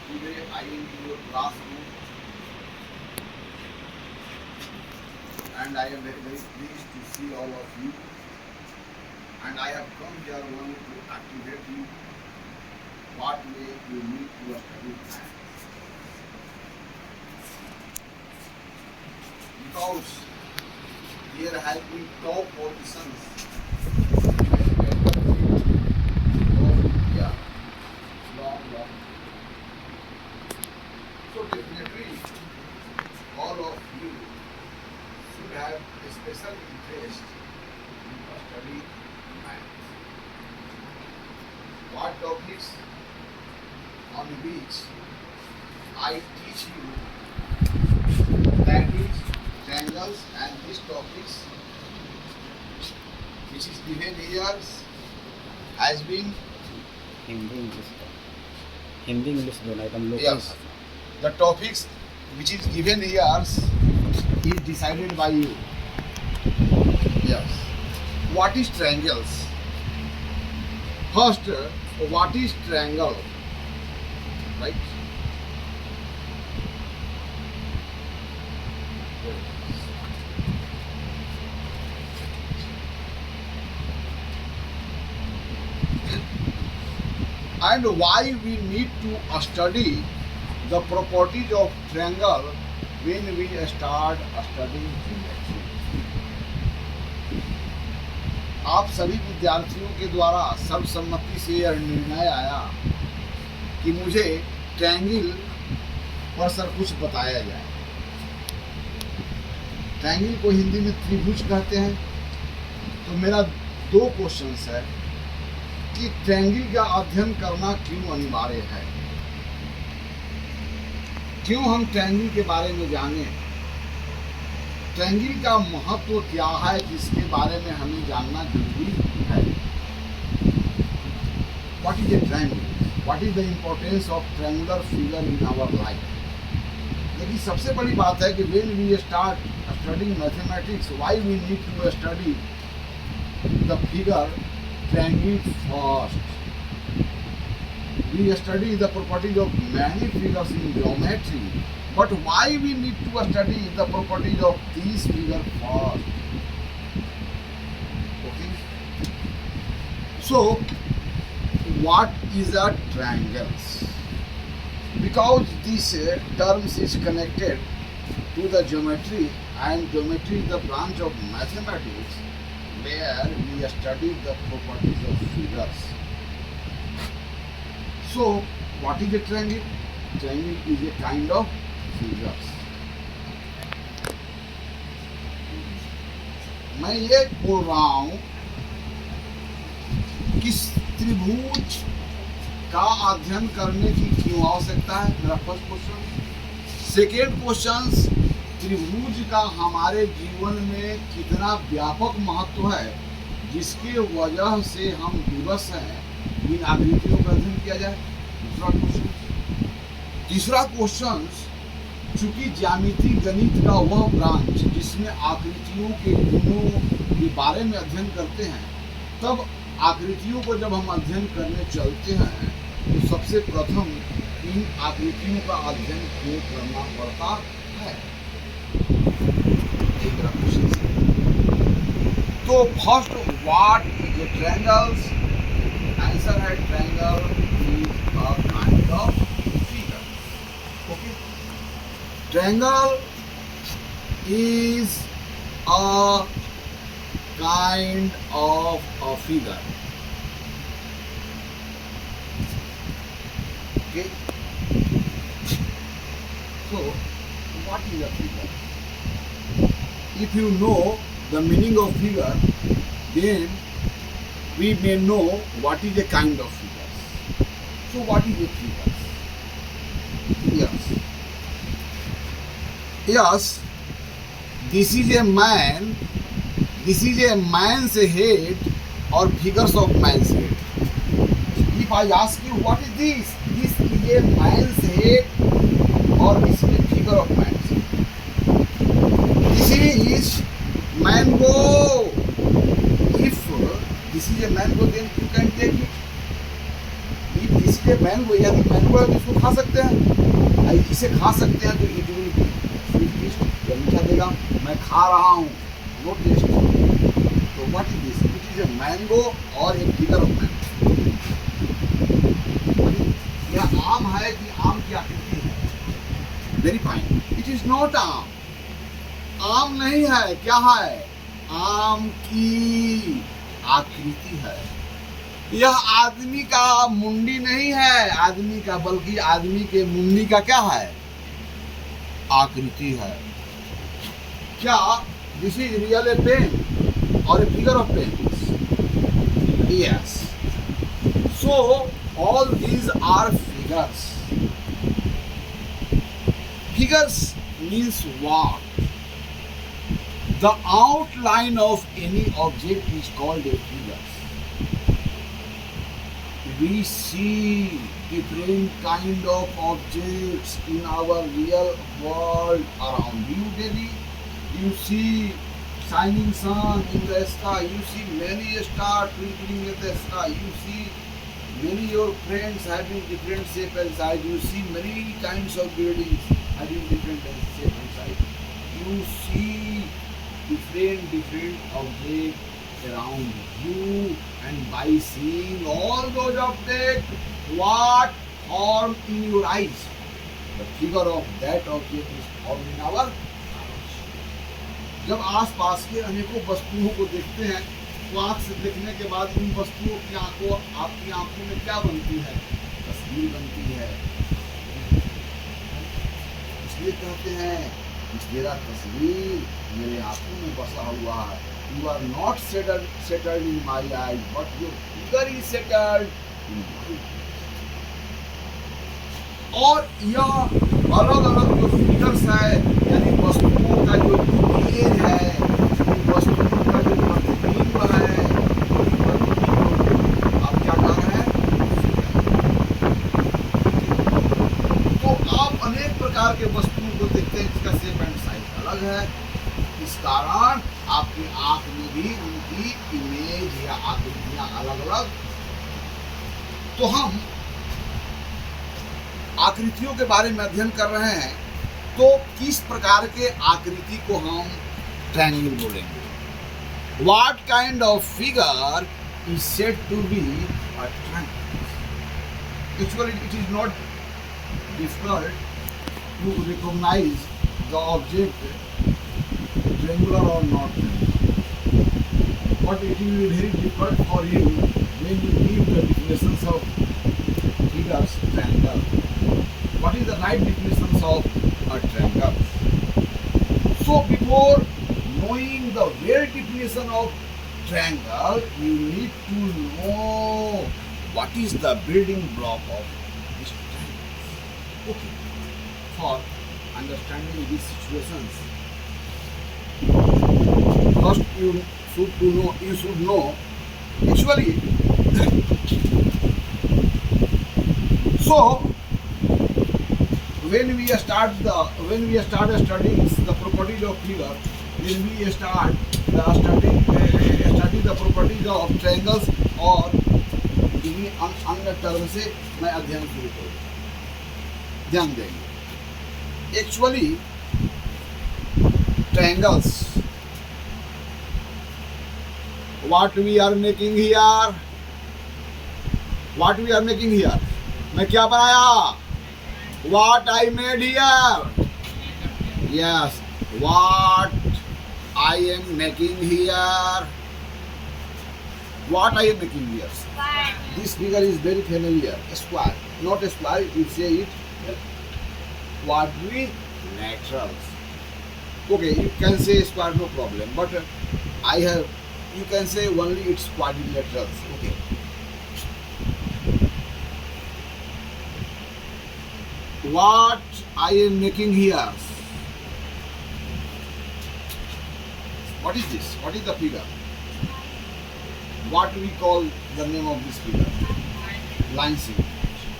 Today I am in your classroom and I am very pleased to see all of you, and I have come here only to activate you what way you need to study math. Because there has been top politicians of India long. So definitely all of you should have a special interest in study math. What topics on which I teach you, that is triangles, and these topics which is given here has been Hindi English दोनों एकदम local yes. The topics which is given here is decided by you. Yes. What is triangles? First, what is triangle? Right? And why we need to study the properties of triangle when we start studying geometry. आप सभी विद्यार्थियों के द्वारा सर्वसम्मति से यह निर्णय आया कि मुझे ट्रायंगल पर सर कुछ बताया जाए। ट्रायंगल को हिंदी में त्रिभुज कहते हैं। तो मेरा दो क्वेश्चंस है कि ट्रायंगल का अध्ययन करना क्यों अनिवार्य है, क्यों हम ट्रायंगल के बारे में जाने, ट्रायंगल का महत्व क्या है जिसके बारे में हमें जानना जरूरी है। What is a triangle, what is the importance of triangular figure in our life. लेकिन सबसे बड़ी बात है कि when we start studying mathematics, why we need to study the figure triangle first. We study the properties of many figures in geometry, but why we need to study the properties of these figures first? Okay. So, what is a triangles? Because this terms is connected to the geometry, and geometry is the branch of mathematics where we study the properties of figures. So, what is a triangle? Triangle is a kind of figures. मैं ये बोल रहा हूँ कि त्रिभुज का अध्ययन करने की क्यों आवश्यकता है, मेरा फर्स्ट क्वेश्चन। सेकेंड क्वेश्चन, त्रिभुज का हमारे जीवन में कितना व्यापक महत्व है जिसके वजह से हम विवश हैं इन आकृतियों का अध्ययन किया जाए। दूसरा क्वेश्चन। तीसरा क्वेश्चन, चूंकि ज्यामिति गणित का वह ब्रांच जिसमें आकृतियों के गुणों के बारे में अध्ययन करते हैं, तब आकृतियों को जब हम अध्ययन करने चलते हैं तो सबसे प्रथम इन आकृतियों का अध्ययन क्यों करना पड़ता है। तो first, what is a triangles? Answer है triangle is a kind of figure. Okay, triangle is a kind of a figure. Okay, so what is a figure? If you know the meaning of figure, then we may know what is a kind of figure. So what is a figure? Yes. Yes, this is a man, this is a man's head or figures of man's head. If I ask you what is this? This is a man's head or this is a figure of man's head. This is mango. If this is a mango, then you can take it. If इसलिए mango, यदि mango है तो इसको खा सकते हैं, इसे खा सकते हैं तो it will be sweet taste, यह मीठा देगा। मैं खा रहा हूँ, नो टेस्ट। तो what is this? It is a mango और ए फिगर ऑफ मैंगो। यह आम है कि आम की आकृति है? Very fine, it is not आम, आम नहीं है। क्या है? आम की आकृति है। यह आदमी का मुंडी नहीं है, आदमी का, बल्कि आदमी के मुंडी का क्या है? आकृति है। क्या this is real a pen और a figure of pen? Yes. So all these are figures. Figures means what? The outline of any object is called a figure. We see different kind of objects in our real world around you daily. You see shining sun in the sky. You see many stars twinkling in the sky. You see many your friends having different shape and size. You see many kinds of buildings having different shape and size. You see different objects around you, and by seeing all those objects, what form in your eyes? The figure of that object is formed in our eyes. जब आसपास के अनेकों वस्तुओं को देखते हैं तो आँख से देखने के बाद उन वस्तुओं की आपकी आंखों में क्या बनती है? तस्वीर बनती है। इसलिए कहते हैं मेरा तस्वीर मेरे आंखों में बसा हुआ है। You are not settled in my eyes, but your figure is settled in my eyes. और यह अलग अलग जो फिगर्स है, यानी वस्तुओं का जो इमेज है, वस्तुओं का जो प्रतिबिंब है, आप क्या कर रहे हैं? तो आप अनेक प्रकार के वस्तुओं को देखते हैं जिसका शेप एंड साइज अलग है। इस कारण आपकी आंख में भी उनकी इमेज या आकृतियां अलग अलग। तो हम आकृतियों के बारे में अध्ययन कर रहे हैं, तो किस प्रकार के आकृति को हम ट्रायंगल बोलेंगे? What kind of figure is said to be a triangle? Actually, it is not difficult to recognize the object triangular or not triangular, but it will be very difficult for you when you give the definitions of figures triangle. What is the right definitions of a triangle? So before knowing the real definition of triangle, you need to know what is the building block of this triangle. Okay. For understanding these situations, first you should know actually. So when we start studying the properties of figure, when we start studying the properties of triangles, और इन्हीं अन्य term से मैं अध्ययन शुरू करूँ। ध्यान देंगे। Actually, triangles, what we are making here, मैं क्या बनाया? What I made here? Yes, what I am making here? What I am making here? This figure is very familiar. A square, not a square. You say it quadrilaterals. Okay, you can say square, no problem. But you can say only it's quadrilaterals. Okay. What I am making here? What is this? What is the figure? What we call the name of this figure? Line segment.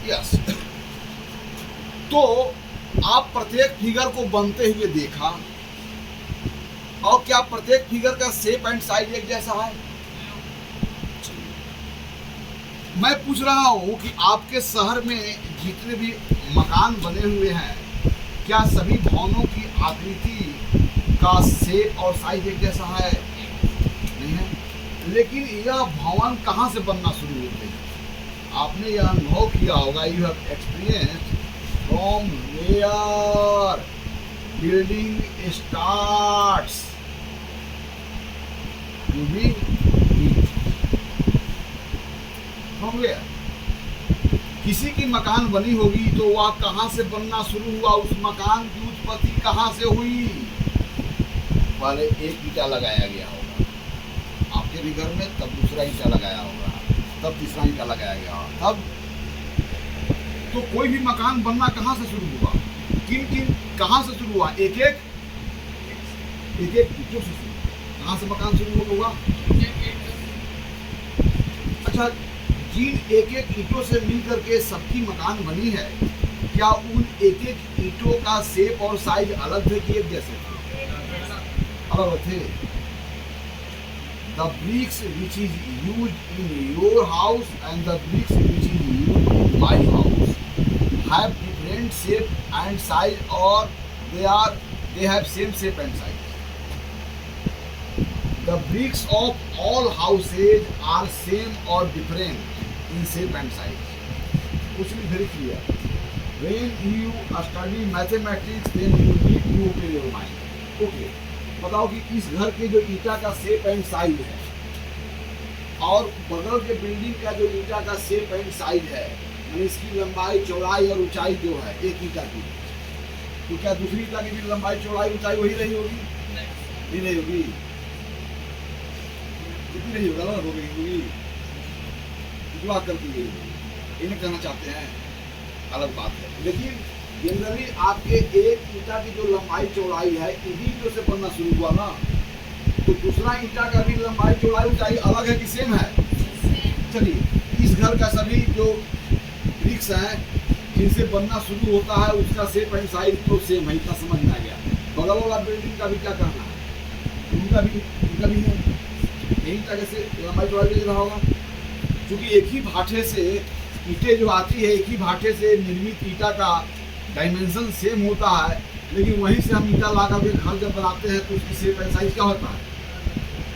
Yes. तो आप प्रत्येक figure को बनते हुए देखा, और क्या प्रत्येक फिगर का शेप एंड साइज एक जैसा है? मैं पूछ रहा हूँ कि आपके शहर में जितने भी मकान बने हुए हैं, क्या सभी भवनों की आकृति का शेप और साइज एक जैसा है? नहीं है। लेकिन यह भवन कहाँ से बनना शुरू होते हैं? आपने यह अनुभव किया होगा, you have experience from where building starts to be from where. किसी की मकान बनी होगी तो वह कहाँ से बनना शुरू हुआ, उस मकान की उत्पत्ति कहाँ से हुई? पहले एक ईंटा लगाया गया होगा आपके भी घर में, तब दूसरा ईंटा लगाया होगा, तब तीसरा ईंटा लगाया गया होगा, तब तो कोई भी मकान बनना कहाँ से शुरू हुआ? किन कहाँ से शुरू हुआ? एक एक ईंटों से शुरू। कहाँ से मकान शुरू होगा? अच्छा, जिन एक एक ईंटों से मिलकर के सबकी मकान बनी है, क्या उन एक एक ईंटों का शेप और साइज अलग थे कि एक जैसे थे? अलग थे। The bricks which is used in your house and the bricks which is used in my house have different shape and size, or they have same shape and size. The bricks of all houses are same or different in shape and size. Which is very clear. When you study mathematics, then you need to open your mind. Okay. बताओ कि इस घर के जो ईंटा का shape and size है और बगल के बिल्डिंग का जो ईंटा का शेप एंड साइज है, यानी इसकी लंबाई चौड़ाई और ऊंचाई जो है एक ईंटा की, तो क्या दूसरी ईंटा की भी लंबाई चौड़ाई ऊंचाई वही रही होगी? नहीं होगी। कितनी नहीं होगा ना, होगी इतना करती गई होगी। इन्हें कहना चाहते हैं, अलग बात है। लेकिन जनरली आपके एक ईंटा की जो लंबाई चौड़ाई है, इन्हीं ईंटों से बनना शुरू हुआ ना, तो दूसरा ईंटा का भी लंबाई चौड़ाई ऊंचाई अलग है कि सेम है? चलिए, इस घर का सभी जो ब्रिक्स हैं जिनसे बनना शुरू होता है, उसका शेप एंड साइज तो सेम है, इतना समझ में आ गया। बगल वाला बिल्डिंग का भी क्या करना है? उनका भी है, यही तरह से लंबाई चौड़ाई दे रहा होगा। क्योंकि एक ही भाटे से ईंटें जो आती है, एक ही भाटे से निर्मित ईंटा का डायमेंशन सेम होता है, लेकिन वहीं से हम ईंटा ला करके घर जब बनाते हैं तो उसकी शेप एंड साइज क्या होता है?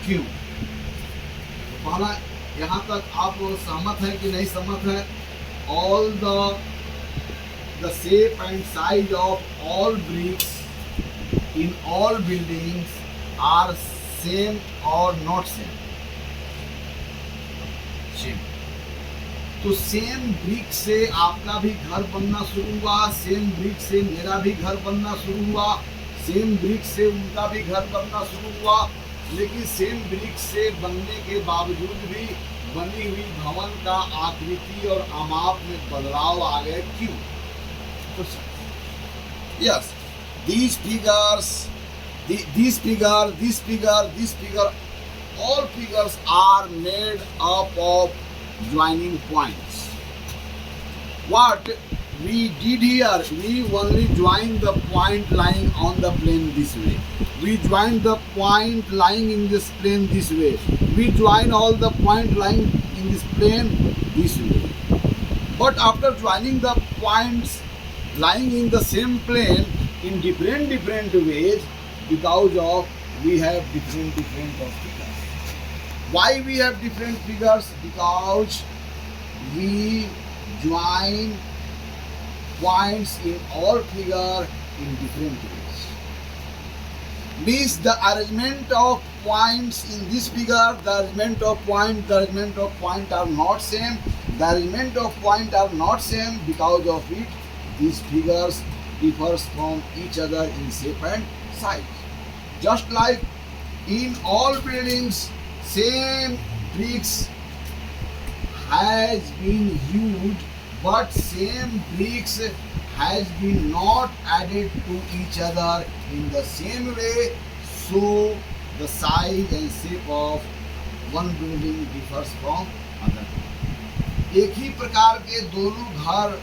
क्यों? पहला यहाँ तक आप सहमत हैं कि नहीं सहमत हैं? All the shape and size of all bricks in all buildings are same और नॉट सेम? सेम। तो सेम ब्रिक से आपका भी घर बनना शुरू हुआ, सेम ब्रिक से मेरा भी घर बनना शुरू हुआ, सेम ब्रिक से उनका भी घर बनना शुरू हुआ। लेकिन सेम ब्रिक से बनने के बावजूद भी बनी हुई भवन का आकृति और आमाप में बदलाव आ गए, क्यों? तो yes, these figures, all figures are made up of joining points. What we did here, we only joined the point lying on the plane this way. We joined the point lying in this plane this way. We join all the point lying in this plane this way. But after joining the points lying in the same plane in different ways, because of we have different figures. Why we have different figures? Because we join points in all figure in different ways. Means the arrangement of points in this figure, the arrangement of point are not same. The arrangement of point are not same. Because of it, these figures differs from each other in shape and size. Just like in all buildings, same bricks has been used, but same bricks has been not added to each other in the same way, so the size and shape of one building differs from other. एक ही प्रकार के दोनों घर,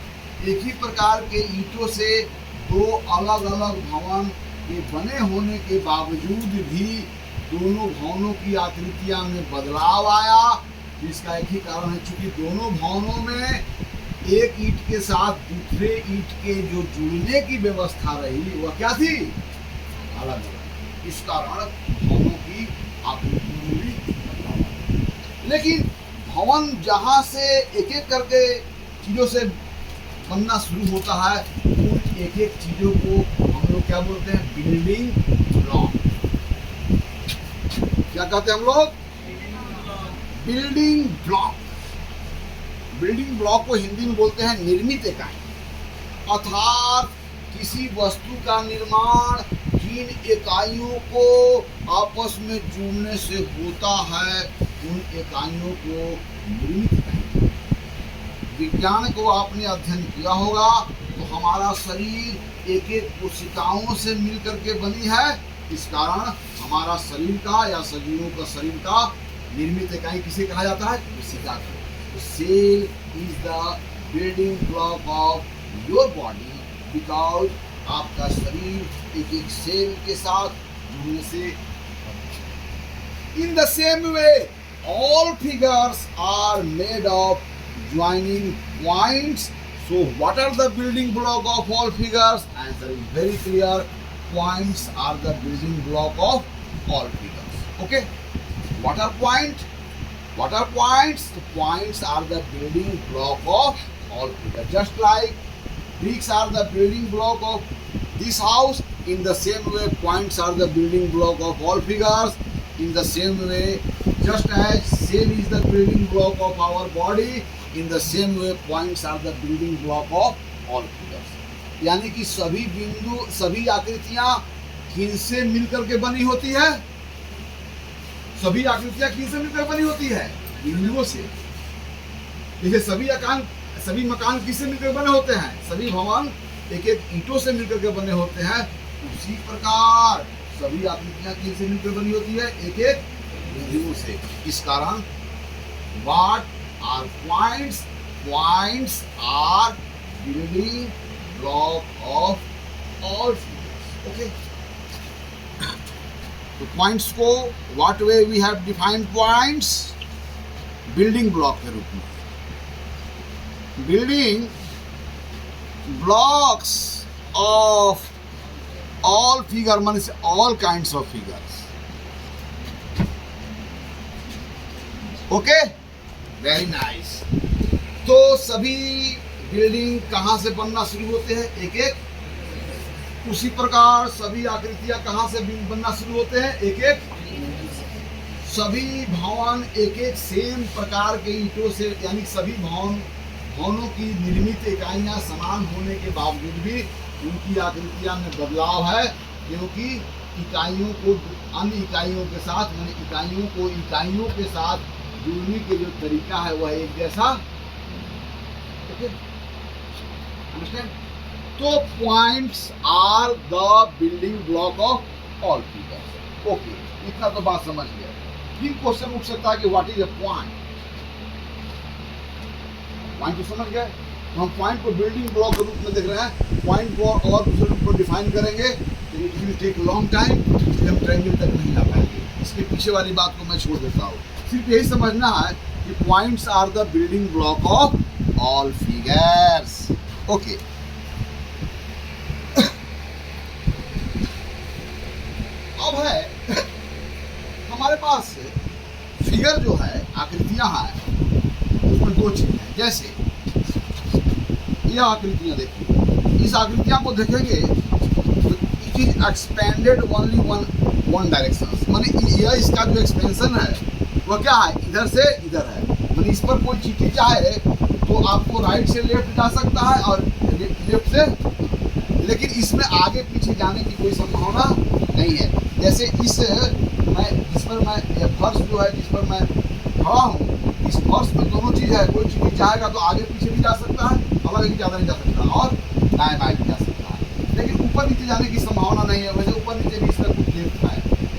एक ही प्रकार के ईंटों से दो अलग अलग भवन के बने होने के बावजूद भी दोनों भवनों की आकृतियां में बदलाव आया, इसका एक ही कारण है, चूंकि दोनों भवनों में एक ईंट के साथ दूसरे ईंट के जो जुड़ने की व्यवस्था रही वह क्या थी, अलग अलग। इस कारण भवनों की आकृति में भी बदलाव आया। लेकिन भवन जहां से एक एक करके चीजों से बनना शुरू होता है, उन एक एक चीजों को हम लोग क्या बोलते हैं, बिल्डिंग ब्लॉक। क्या कहते हैं हम लोग, बिल्डिंग ब्लॉक। बिल्डिंग ब्लॉक को हिंदी में बोलते हैं निर्मित इकाई, अर्थात किसी वस्तु का निर्माण जिन इकाइयों को आपस में जुड़ने से होता है उन इकाइयों को निर्मित इकाई। विज्ञान को आपने अध्ययन किया होगा तो हमारा शरीर एक एक कोशिकाओं से मिलकर के बनी है, इस कारण हमारा शरीर का या सजीवों का शरीर का निर्मित इकाई किसे कहा जाता है, कोशिका को। Cell is the building block of your body, because आपका शरीर एक एक सेल के साथ जुड़ने से। In the same way all figures are made of joining points. So what are the building block of all figures? Answer is very clear. Points are the building block of all figures. Okay? What are point? What are points? The points are the building block of all figures. Just like bricks are the building block of this house, in the same way points are the building block of all figures. In the same way, just as cell is the building block of our body, in the same way points are the building block of all figures. यानी कि सभी बिंदु, सभी आकृतियां किनसे मिलकर के बनी होती है, सभी आकृतियां किनसे मिलकर बनी होती है, बिंदुओं से। देखिए सभी मकान किससे मिलकर बने होते हैं, सभी भवन एक एक ईंटों से मिलकर के बने होते हैं। उसी प्रकार सभी आकृतियां किनसे मिलकर बनी होती है, एक एक बिंदुओं से। इस कारण what are points, points are building block of all figures. Okay, तो पॉइंट्स को what way we have defined points, building block के रूप में। Building blocks of all figure means all kinds of figures. Okay, very nice. तो सभी building कहाँ से बनना शुरू होते हैं, एक एक। उसी प्रकार सभी आकृतियां कहाँ से बनना शुरू होते हैं, एक एक। सभी भवन एक एक सेम प्रकार के ईंटों से, यानी सभी भवनों की निर्मित इकाइयां समान होने के बावजूद भी उनकी आकृतियां में बदलाव है, क्योंकि इकाइयों को अन्य इकाइयों के साथ, यानी इकाइयों के साथ जुड़ने के जो तरीका है वह एक जैसा। Okay, understand. तो points are the building block of all figures. Okay, इतना तो बात समझ गया। फिर क्वेश्चन उठ सकता है कि what is a point. Point तो समझ गए, तो हम पॉइंट को बिल्डिंग ब्लॉक के रूप में देख रहे हैं। पॉइंट को और दूसरे रूप में डिफाइन करेंगे तो it will take long time, इसलिए हम ट्रायंगल तक नहीं ला पाएंगे। इसके पीछे वाली बात को मैं छोड़ देता हूँ। सिर्फ यही समझना है कि points are the building block of all figures. Okay, अब है हमारे पास फिगर जो है, आकृतियां हैं, उसमें दो चीजें हैं। जैसे यह आकृतियां देखिए, इस आकृतियां को देखेंगे तो it is expanded only one direction, माने यह इसका जो एक्सपेंशन है वह क्या है, इधर से इधर है। माने इस पर कोई चीटी चाहे तो आपको राइट से लेफ्ट जा सकता है और लेफ्ट से, लेकिन इसमें आगे पीछे जाने की कोई संभावना नहीं है। जैसे जिस पर मैं फर्श जो है, जिस पर मैं खड़ा हूँ, इस फर्श में दोनों चीज़ है। कोई चीज़ चाहेगा तो आगे पीछे भी जा सकता है, अलग ही ज़्यादा नहीं जा सकता, और दाएं बाएं भी जा सकता है, लेकिन ऊपर नीचे जाने की संभावना नहीं है। वैसे ऊपर नीचे भी इसका कुछ डेप्थ है,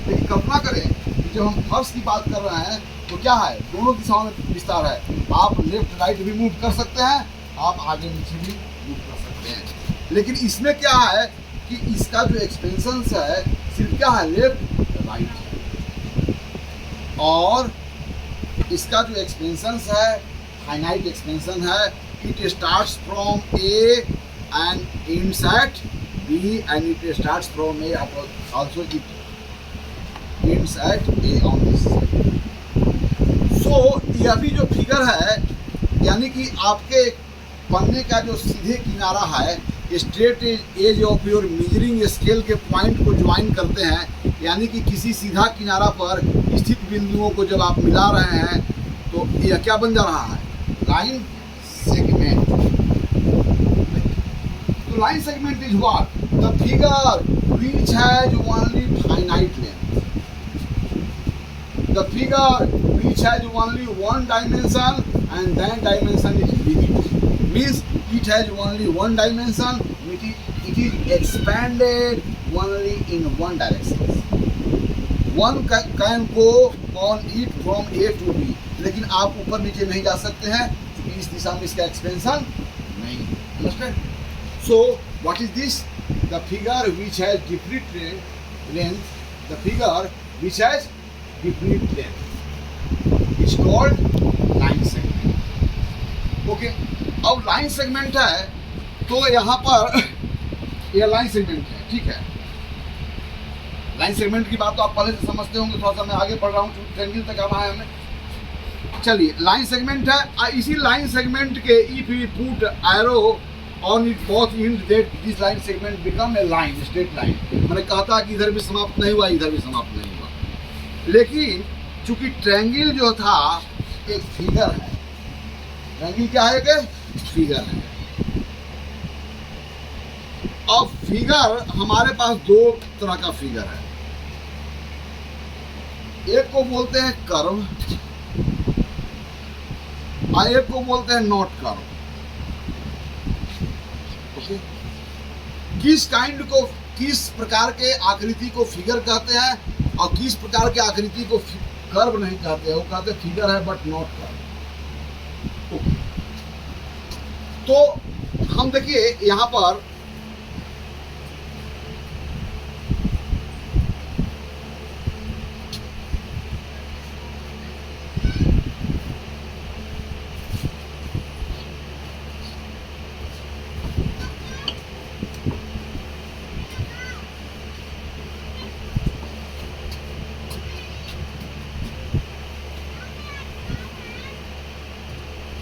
लेकिन कल्पना करें कि जब हम फर्श की बात कर रहे हैं तो क्या है, दोनों दिशाओं में विस्तार है। आप लेफ्ट राइट भी मूव कर सकते हैं, आप आगे नीचे भी मूव कर सकते हैं। लेकिन इसमें क्या है कि इसका जो एक्सपेंशन है सिर्फ क्या है, लेफ्ट राइट है, और इसका जो एक्सपेंशन है फाइनाइट एक्सपेंशन है, it starts from A and ends at B and it starts from A also it ends at A on this. So यह भी जो फिगर है यानी कि आपके पन्ने का जो सीधे किनारा है straight edge of your measuring scale के पॉइंट को ज्वाइन करते हैं, यानी कि किसी सीधा किनारा पर स्थित बिंदुओं को जब आप मिला रहे हैं तो यह क्या बन जा रहा है, लाइन सेगमेंट। तो line segment is what, the figure which has only finite length, the figure which has only one dimension and that dimension is limit, means it has only one dimension, it is expanded only in one direction, one can go on it from A to B, लेकिन आप ऊपर नीचे नहीं जा सकते हैं क्योंकि इस दिशा में इसका एक्सपेंशन नहीं है। Understand? So what is this? The figure which has different length, the figure which has different length is called line segment। Okay, अब लाइन सेगमेंट है तो यहाँ पर यह लाइन सेगमेंट है, ठीक है। लाइन सेगमेंट की बात तो आप पहले से समझते होंगे, थोड़ा सा मैं आगे बढ़ रहा हूँ, ट्रेंगल तक आना है हमें। चलिए, लाइन सेगमेंट है, इसी लाइन सेगमेंट के if we put arrow on it both end that this line segment become a line, straight line. मैंने कहा था कि इधर भी समाप्त नहीं हुआ, इधर भी समाप्त नहीं हुआ, लेकिन चूंकि ट्रायंगल जो था एक फिगर है, ट्रायंगल क्या है, एक फिगर है। अब फिगर हमारे पास दो तरह का फिगर है, एक को बोलते हैं कर्व और एक को बोलते हैं नॉट कर्व। ओके, किस प्रकार के आकृति को फिगर कहते हैं और किस प्रकार के आकृति को कर्व नहीं कहते हैं, वो कहते हैं फिगर है बट नॉट कर्व। ओके, तो हम देखिए यहाँ पर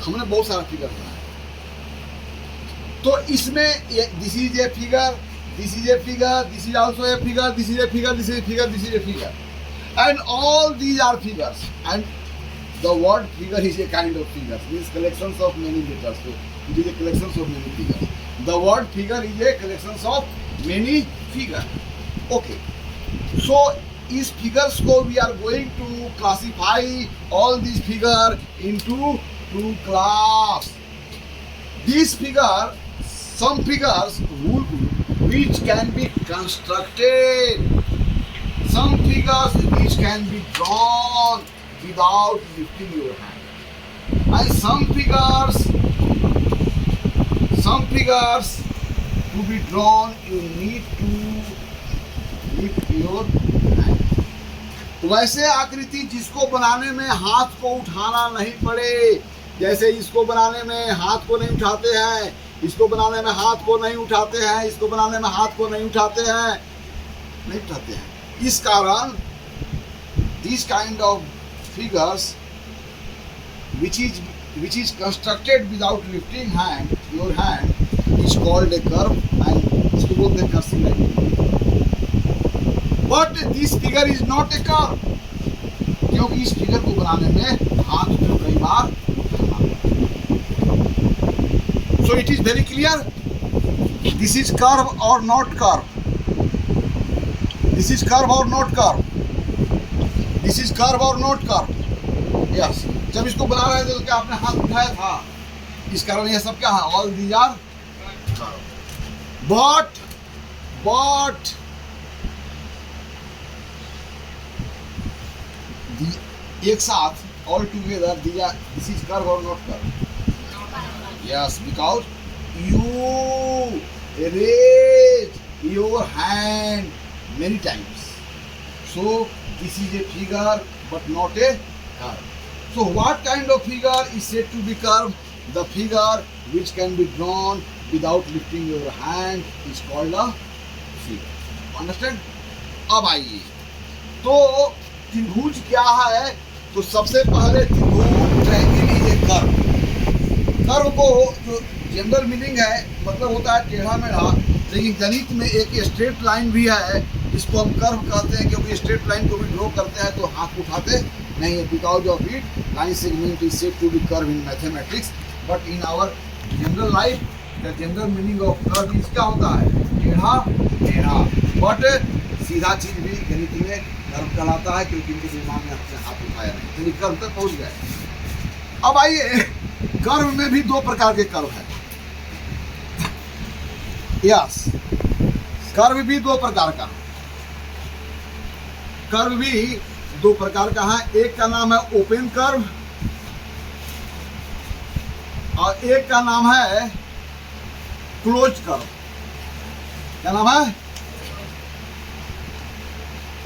हमने बहुत सारा फिगर बनाया, तो इसमें this is a figure, this is a figure, this is also a figure, this is a figure, this is a figure, this is a figure, and all these are figures, and the word figure is a kind of figures, means collections of many letters, so it is a collection of many figures. The word figure is a collection of many figures. Okay, so इस figures को we are going to classify all these figures into two class. These figure, some figures which can be constructed, some figures which can be drawn without lifting your hand, and some figures to be drawn you need to lift your hand. वैसे आकृति जिसको बनाने में हाथ को उठाना नहीं पड़े, जैसे इसको बनाने में हाथ को नहीं उठाते हैं, इसको बनाने में हाथ को नहीं उठाते हैं, इसको बनाने में हाथ को नहीं उठाते हैं, नहीं उठाते हैं। इस कारण this kind of figures which is constructed without lifting your hand is called a curve, and इसको बोलते हैं cursive line. But this figure is not a curve, क्योंकि इस फिगर को बनाने में हाथ को कई बार उठाना पड़ता है। So it is very clear, this is curve or not curve, this is curve or not curve, this is curve or not curve. Yes, जब इसको बना रहे थे तो क्या आपने हाथ उठाया था, इस कारण यह सब क्या है, all these are curve. But एक साथ all together this is curve or not curve? Yes, because you raise your hand many times, so this is a figure but not a curve. So what kind of figure is said to be curved? The figure which can be drawn without lifting your hand is called a figure. Understand? अब आइए, तो त्रिभुज क्या है? तो सबसे पहले त्रिभुज ट्रायंगल एक कर्व को जो जनरल मीनिंग है मतलब होता है टेढ़ा मेढ़ा, लेकिन गणित में एक स्ट्रेट लाइन भी है, इसको हम कर्व कहते हैं क्योंकि स्ट्रेट लाइन को भी ड्रॉ करते हैं तो हाथ उठाते नहीं है, because of it line segment is said to be curve in mathematics, but in our general life the general meaning of curve is क्या होता है? टेढ़ा मेढ़ा, बट सीधा चीज भी गणित में कर्व कहलाता है क्योंकि इनके दिमाग में अपने हाथ उठाया नहीं, तो कर्व तक पहुंच गए। अब आइए, कर्व में भी दो प्रकार के कर्व है। यस, कर्व भी दो प्रकार का, कर्व भी दो प्रकार का है। एक का नाम है ओपन कर्व और एक का नाम है क्लोज कर्व। क्या नाम है?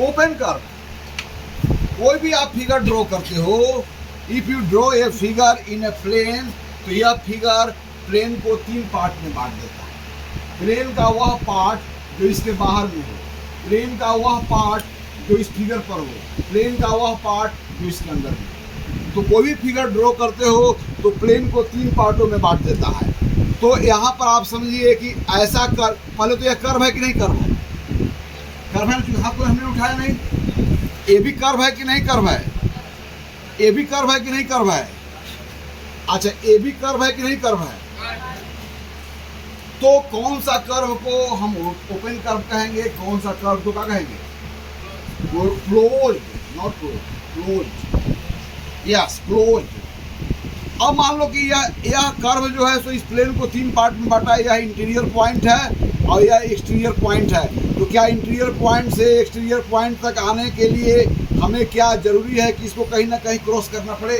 Open curve. कोई भी आप फिगर ड्रॉ करते हो, if you draw a figure in a plane, तो यह फिगर प्लेन को तीन पार्ट में बांट देता है। प्लेन का वह पार्ट जो इसके बाहर में हो, प्लेन का वह पार्ट जो इस फिगर पर हो, प्लेन का वह पार्ट जो इसके अंदर हो। तो कोई भी फिगर ड्रॉ करते हो तो प्लेन को तीन पार्टों में बांट देता है। तो यहाँ पर आप समझिए कि ऐसा कर, पहले तो यह कर्व है कि नहीं कर्व है? कर्व है, हाथ को हमने उठाया नहीं। ये भी कर्व है कि नहीं कर्व है? ये भी कर्व है कि नहीं कर्व है? अच्छा, ये भी कर्व है कि नहीं कर्व है? तो कौन सा कर्व को हम ओपन कर्व कहेंगे, कौन सा कर्व को क्या कहेंगे? Close, not close, yes close. अब मान लो कि यह कर्व जो है सो इस प्लेन को तीन पार्ट में बांटा है। यह इंटीरियर पॉइंट है और यह एक्सटीरियर पॉइंट है। तो क्या इंटीरियर पॉइंट से एक्सटीरियर पॉइंट तक आने के लिए हमें क्या जरूरी है कि इसको कहीं ना कहीं क्रॉस करना पड़े?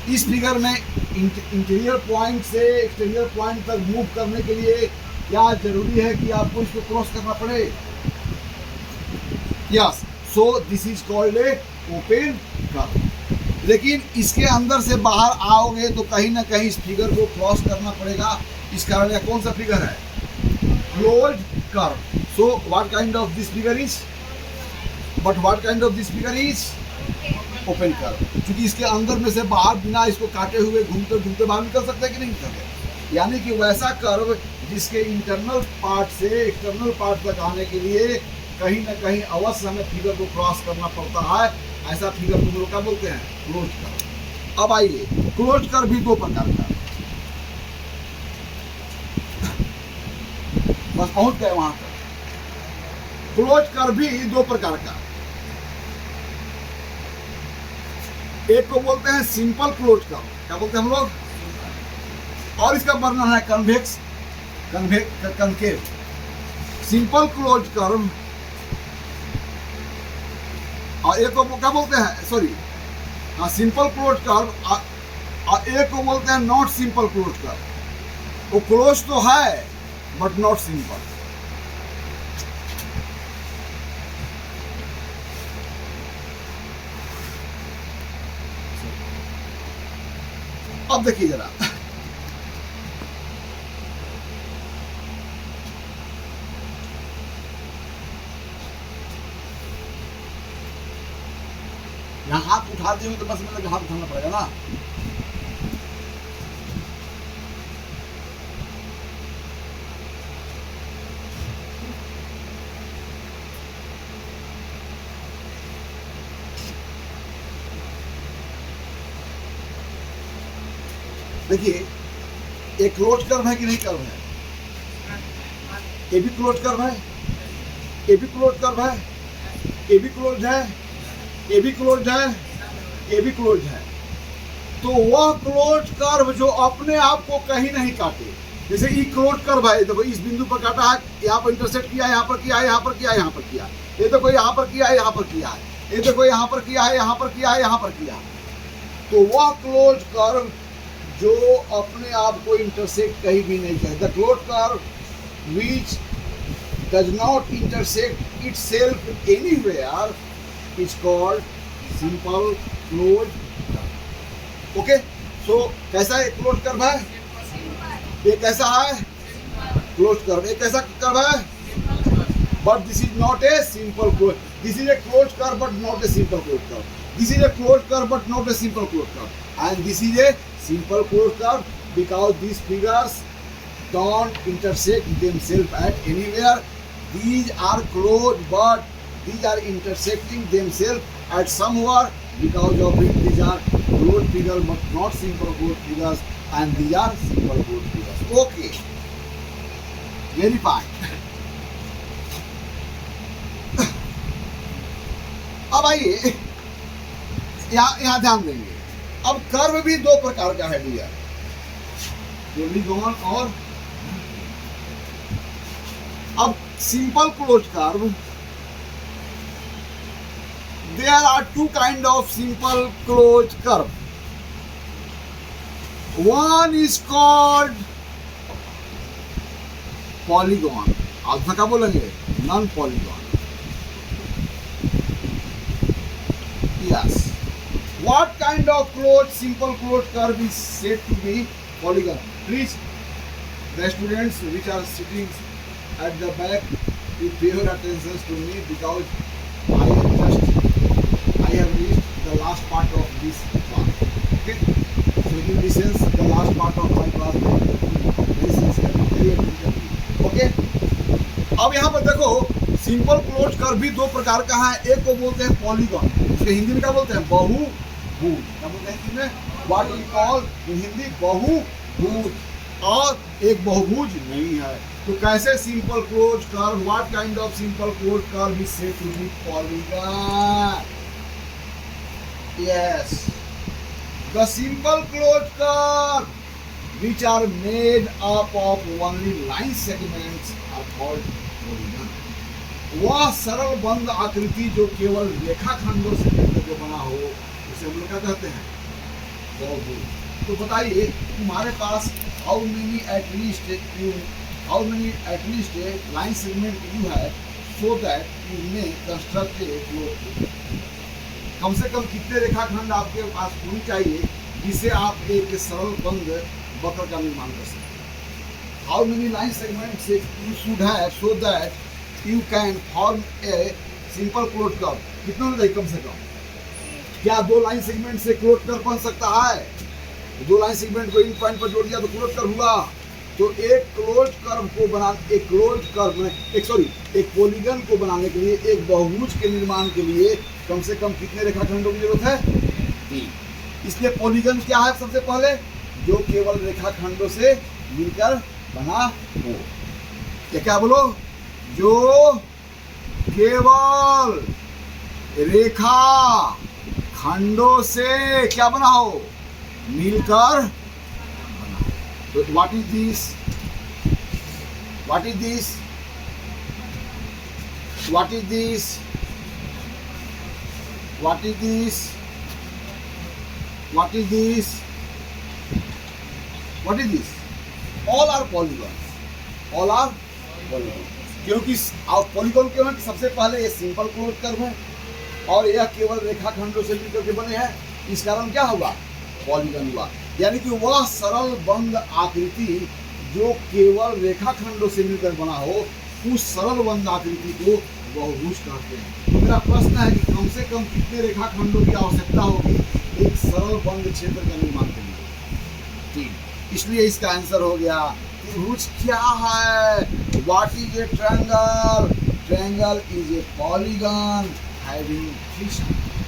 इस फिगर में इंटीरियर पॉइंट से एक्सटीरियर पॉइंट तक मूव करने के लिए क्या जरूरी है कि आपको इसको क्रॉस करना पड़े? Yes, so this is called a open curve. लेकिन इसके अंदर से बाहर आओगे तो कहीं ना कहीं इस फिगर को क्रॉस करना पड़ेगा। इस कारण यह कौन सा फिगर है? Close curve. So what kind of this figure is? But what kind of this figure is? Open curve. क्योंकि इसके अंदर में से बाहर बिना इसको काटे हुए घूमते घूमते बाहर निकल सकते हैं कि नहीं निकल सकते? यानी कि वैसा कर्व जिसके इंटरनल पार्ट से एक्सटर्नल पार्ट तक आने के लिए कहीं ना कहीं अवश्य हमें फिगर को क्रॉस करना पड़ता है। ऐसा फिगर को लोग क्या बोलते हैं? Close curve. अब आइए, क्लोज कर्व भी दो प्रकार का, बस पहुंच गए वहां तक। क्लोज कर्व भी दो प्रकार का, एक को बोलते हैं सिंपल क्लोज कर्व। क्या बोलते हैं हम लोग? और इसका वर्णन है convex, concave. Simple close curve और एक को क्या बोलते हैं? सॉरी, सिंपल क्लोज कर्व और एक को बोलते हैं नॉट सिंपल क्लोज कर्व। वो क्लोज तो है बट नॉट सिंपल। अब देखिए जरा, यहाँ हाथ उठाते हुए तो बस मतलब हाथ उठाना पड़ेगा ना। देखिए, एक क्लोज कर्व है कि नहीं कर्व है? ये भी क्लोज कर्व है, ये भी क्लोज कर्व है, ये भी क्लोज है, ये भी क्लोज है, ये भी क्लोज है। तो वह क्लोज कर्व जो अपने आप को कहीं नहीं काटे, जैसे ये क्लोज कर्व है, देखो इस बिंदु पर काटा है, यहाँ पर इंटरसेक्ट किया, यहाँ पर किया, यहाँ पर किया, यहाँ पर किया, ये देखो यहाँ पर किया, यहाँ पर किया है, ये देखो यहाँ पर किया है, यहाँ पर किया है, यहाँ पर किया। तो वह क्लोज कर्व जो अपने आप को इंटरसेक्ट कहीं भी नहीं करे, the close curve which does not intersect itself anywhere is called simple close curve. Okay, so कैसा है क्लोज कर्व है? ये कैसा है? Close curve. ये कैसा कर्व है? But this is not a simple closed. This is a closed curve, but not a simple closed curve. This is a closed curve, but not a simple closed curve. And this is a simple closed curve because these figures don't intersect themselves at anywhere. These are closed, but these are intersecting themselves at somewhere. Because of it, these are closed figures, but not simple closed figures. And these are simple closed figures. Okay. Very fine. अब आइए यहाँ ध्यान देंगे। अब curve भी दो प्रकार का है भैया, पॉलीगॉन और अब simple close curve. There are two kind of simple close curve. One is called polygon, आप क्या बोलेंगे? Non polygon. Yes. What kind of closed simple closed curve is said to be polygon? Please, the students which are sitting at the back, you pay your attention to me because I have reached the last part of this class. Okay, so you listen the last part of my class very sincerely, very attentively. Okay. अब यहाँ पर देखो, simple close curve भी दो प्रकार का है। एक को बोलते हैं पॉलीगॉन, उसके हिंदी में क्या बोलते हैं? बहुभुज। क्या बोलते हैं हिंदी में? What we call in Hindi बहुभुज। और एक बहुभुज नहीं है, तो कैसे simple close curve? What kind of simple close curve is said to be polygon? Yes, the simple close curve which are made up of only line segments are called polygon. वह सरल बंद आकृति जो केवल रेखाखंडों से मिलकर बना हो उसे हम लोग क्या कहते हैं? बहुभुज। तो बताइए तुम्हारे पास how many at least line segment you have so that you may construct a closed. कम से कम कितने रेखाखंड आपके पास होनी चाहिए जिससे आप एक सरल बंद वक्र का निर्माण कर सकते? How many line segments you should have so that you can form a simple closed curve? कितना होना चाहिए कम से कम? क्या दो लाइन सेगमेंट से क्लोज कर्व बन सकता है? दो लाइन सेगमेंट को इन पॉइंट पर जोड़ दिया तो क्लोज कर्व हुआ। तो एक क्लोज कर्व को बनाने, एक क्लोज कर्व में एक पॉलीगन को बनाने के लिए, एक बहुभुज के निर्माण के लिए कम से कम कितने रेखाखंडों की जरूरत है? 3। इसलिए पॉलीगन क्या है? सबसे पहले जो केवल रेखाखंडों से मिलकर बना हो। क्या बोलो? जो केवल रेखा खंडों से क्या बना हो? मिलकर बना। तो what is this? What is this? What is this? What is this? What is this? What is this? All are polygons. All are polygons. क्योंकि पॉलीगॉन क्यों है? सबसे पहले ये सिंपल क्लोज कर्व है और यह केवल रेखाखंडों से मिलकर के बने हैं, इस कारण क्या हुआ? पॉलीगन हुआ। यानी कि वह सरल बंद आकृति जो केवल रेखाखंडों से मिलकर बना हो, उस सरल बंद आकृति को बहुभुज कहते हैं। तो मेरा प्रश्न है कि कम से कम कितने रेखाखंडों की आवश्यकता होगी एक सरल बंद क्षेत्र का निर्माण करने? ठीक, इसलिए इसका आंसर हो गया त्रिभुज क्या है? What is a triangle? Triangle is a polygon having 3 sides.